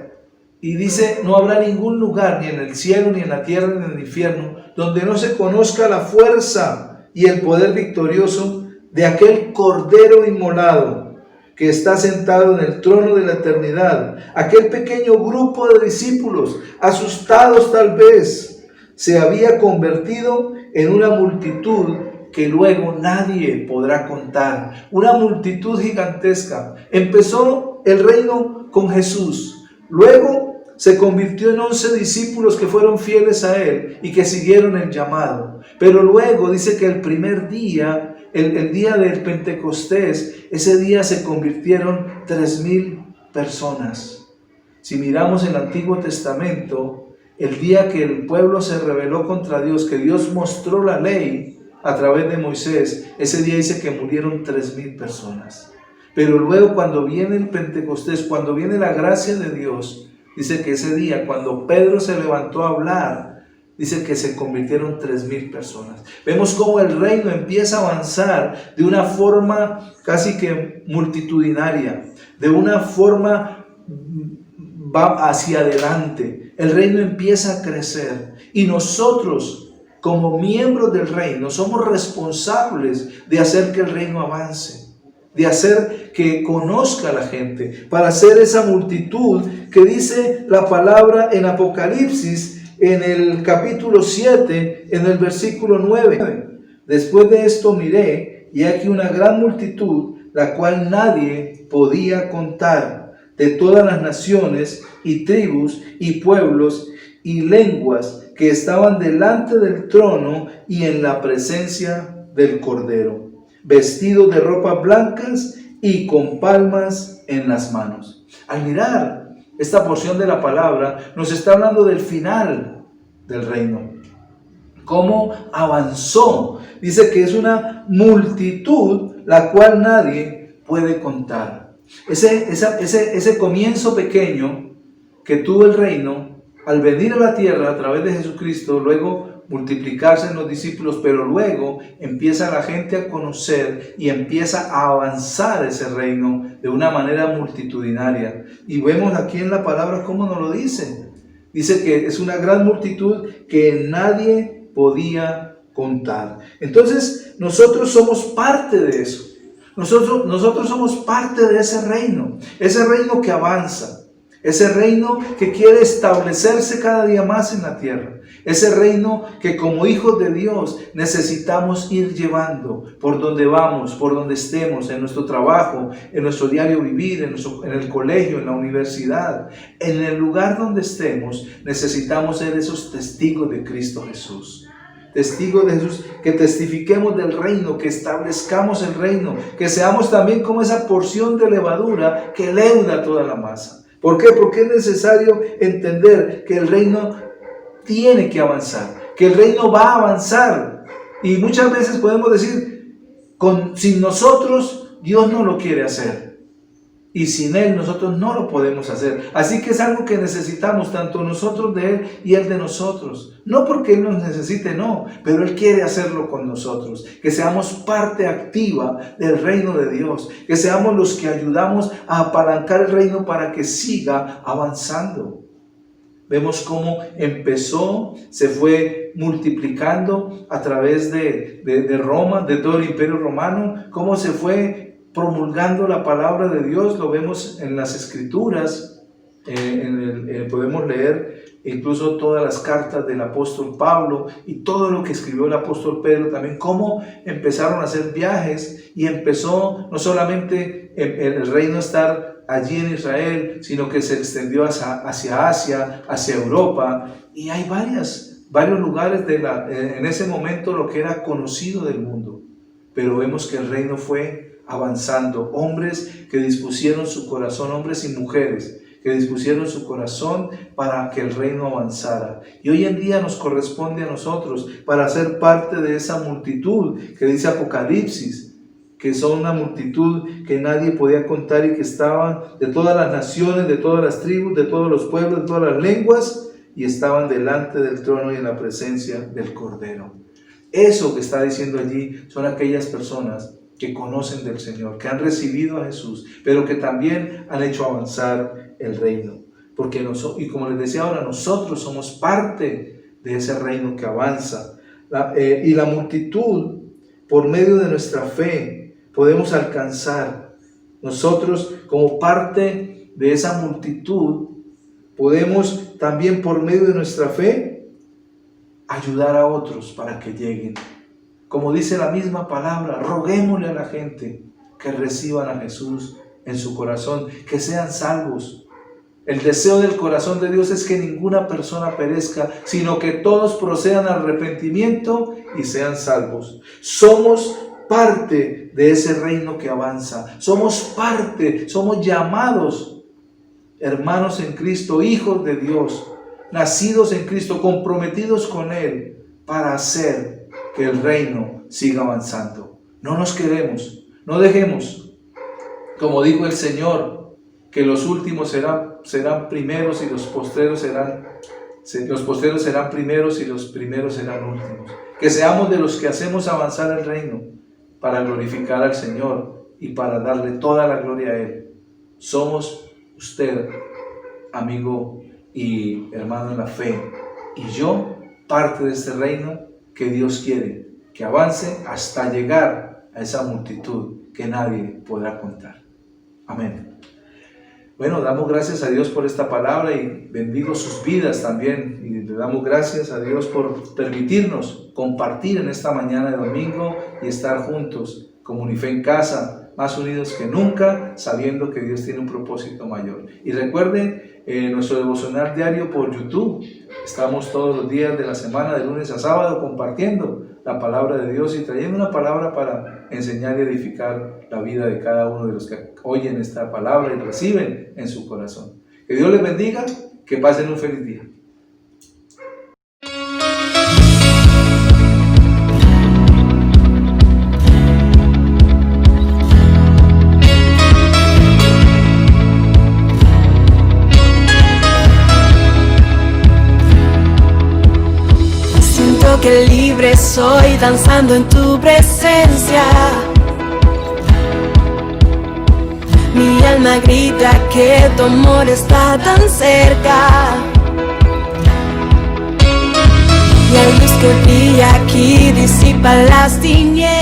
y dice, no habrá ningún lugar, ni en el cielo, ni en la tierra, ni en el infierno, donde no se conozca la fuerza y el poder victorioso de aquel Cordero inmolado que está sentado en el trono de la eternidad. Aquel pequeño grupo de discípulos, asustados tal vez, se había convertido en una multitud que luego nadie podrá contar. Una multitud gigantesca. Empezó el reino con Jesús. Luego se convirtió en 11 discípulos que fueron fieles a Él y que siguieron el llamado. Pero luego dice que el primer día, el día del Pentecostés, ese día se convirtieron 3,000 personas. Si miramos el Antiguo Testamento, el día que el pueblo se rebeló contra Dios, que Dios mostró la ley a través de Moisés, ese día dice que murieron 3,000 personas. Pero luego cuando viene el Pentecostés, cuando viene la gracia de Dios, dice que ese día, cuando Pedro se levantó a hablar, dice que se convirtieron 3,000 personas. Vemos cómo el reino empieza a avanzar de una forma casi que multitudinaria, de una forma va hacia adelante. El reino empieza a crecer y nosotros, como miembros del reino, somos responsables de hacer que el reino avance, de hacer que conozca a la gente, para hacer esa multitud que dice la palabra en Apocalipsis, en el capítulo 7, en el versículo 9. Después de esto miré, y aquí una gran multitud, la cual nadie podía contar, de todas las naciones y tribus y pueblos y lenguas que estaban delante del trono y en la presencia del Cordero, vestidos de ropas blancas y con palmas en las manos. Al mirar esta porción de la palabra, nos está hablando del final del reino. Cómo avanzó. Dice que es una multitud la cual nadie puede contar. Ese comienzo pequeño que tuvo el reino, al venir a la tierra a través de Jesucristo, luego multiplicarse en los discípulos, pero luego empieza la gente a conocer y empieza a avanzar ese reino de una manera multitudinaria. Y vemos aquí en la palabra cómo nos lo dice. Dice que es una gran multitud que nadie podía contar. Entonces nosotros somos parte de eso. Nosotros somos parte de ese reino que avanza. Ese reino que quiere establecerse cada día más en la tierra. Ese reino que como hijos de Dios necesitamos ir llevando por donde vamos, por donde estemos, en nuestro trabajo, en nuestro diario vivir, en el colegio, en la universidad. En el lugar donde estemos necesitamos ser esos testigos de Cristo Jesús. Testigos de Jesús, que testifiquemos del reino, que establezcamos el reino, que seamos también como esa porción de levadura que leuda toda la masa. ¿Por qué? Porque es necesario entender que el reino tiene que avanzar, que el reino va a avanzar. Y muchas veces podemos decir, sin nosotros Dios no lo quiere hacer. Y sin Él nosotros no lo podemos hacer. Así que es algo que necesitamos, tanto nosotros de Él y Él de nosotros. No porque Él nos necesite, no, pero Él quiere hacerlo con nosotros. Que seamos parte activa del reino de Dios. Que seamos los que ayudamos a apalancar el reino para que siga avanzando. Vemos cómo empezó, se fue multiplicando a través de Roma, de todo el imperio romano, cómo se fue promulgando la palabra de Dios. Lo vemos en las escrituras, podemos leer incluso todas las cartas del apóstol Pablo y todo lo que escribió el apóstol Pedro también, cómo empezaron a hacer viajes y empezó no solamente el reino estar allí en Israel, sino que se extendió hacia Asia, hacia Europa, y hay varios lugares en ese momento lo que era conocido del mundo. Pero vemos que el reino fue avanzando, hombres que dispusieron su corazón, hombres y mujeres que dispusieron su corazón para que el reino avanzara. Y hoy en día nos corresponde a nosotros para ser parte de esa multitud que dice Apocalipsis, que son una multitud que nadie podía contar y que estaban de todas las naciones, de todas las tribus, de todos los pueblos, de todas las lenguas, y estaban delante del trono y en la presencia del Cordero. Eso que está diciendo allí son aquellas personas que conocen del Señor, que han recibido a Jesús, pero que también han hecho avanzar el reino. Porque nosotros, y como les decía ahora, nosotros somos parte de ese reino que avanza. Y la multitud, por medio de nuestra fe, podemos alcanzar. Nosotros, como parte de esa multitud, podemos también, por medio de nuestra fe, ayudar a otros para que lleguen. Como dice la misma palabra, roguémosle a la gente que reciban a Jesús en su corazón, que sean salvos. El deseo del corazón de Dios es que ninguna persona perezca, sino que todos procedan al arrepentimiento y sean salvos. Somos parte de ese reino que avanza. Somos parte, somos llamados, hermanos en Cristo, hijos de Dios, nacidos en Cristo, comprometidos con Él, para hacer que el reino siga avanzando. No nos quedemos, no dejemos, como dijo el Señor, que los últimos serán primeros y los postreros serán primeros y los primeros serán últimos. Que seamos de los que hacemos avanzar el reino para glorificar al Señor y para darle toda la gloria a Él. Somos usted, amigo y hermano en la fe, y yo, parte de este reino que Dios quiere que avance hasta llegar a esa multitud que nadie podrá contar. Amén. Bueno, damos gracias a Dios por esta palabra y bendigo sus vidas también. Y le damos gracias a Dios por permitirnos compartir en esta mañana de domingo y estar juntos como Unife en casa, más unidos que nunca, sabiendo que Dios tiene un propósito mayor. Y recuerden nuestro devocional diario por YouTube. Estamos todos los días de la semana, de lunes a sábado, compartiendo la palabra de Dios y trayendo una palabra para enseñar y edificar la vida de cada uno de los que oyen esta palabra y reciben en su corazón. Que Dios les bendiga, que pasen un feliz día. Que libre soy danzando en tu presencia. Mi alma grita que tu amor está tan cerca. Y hay luz que brilla aquí, disipa las tinieblas.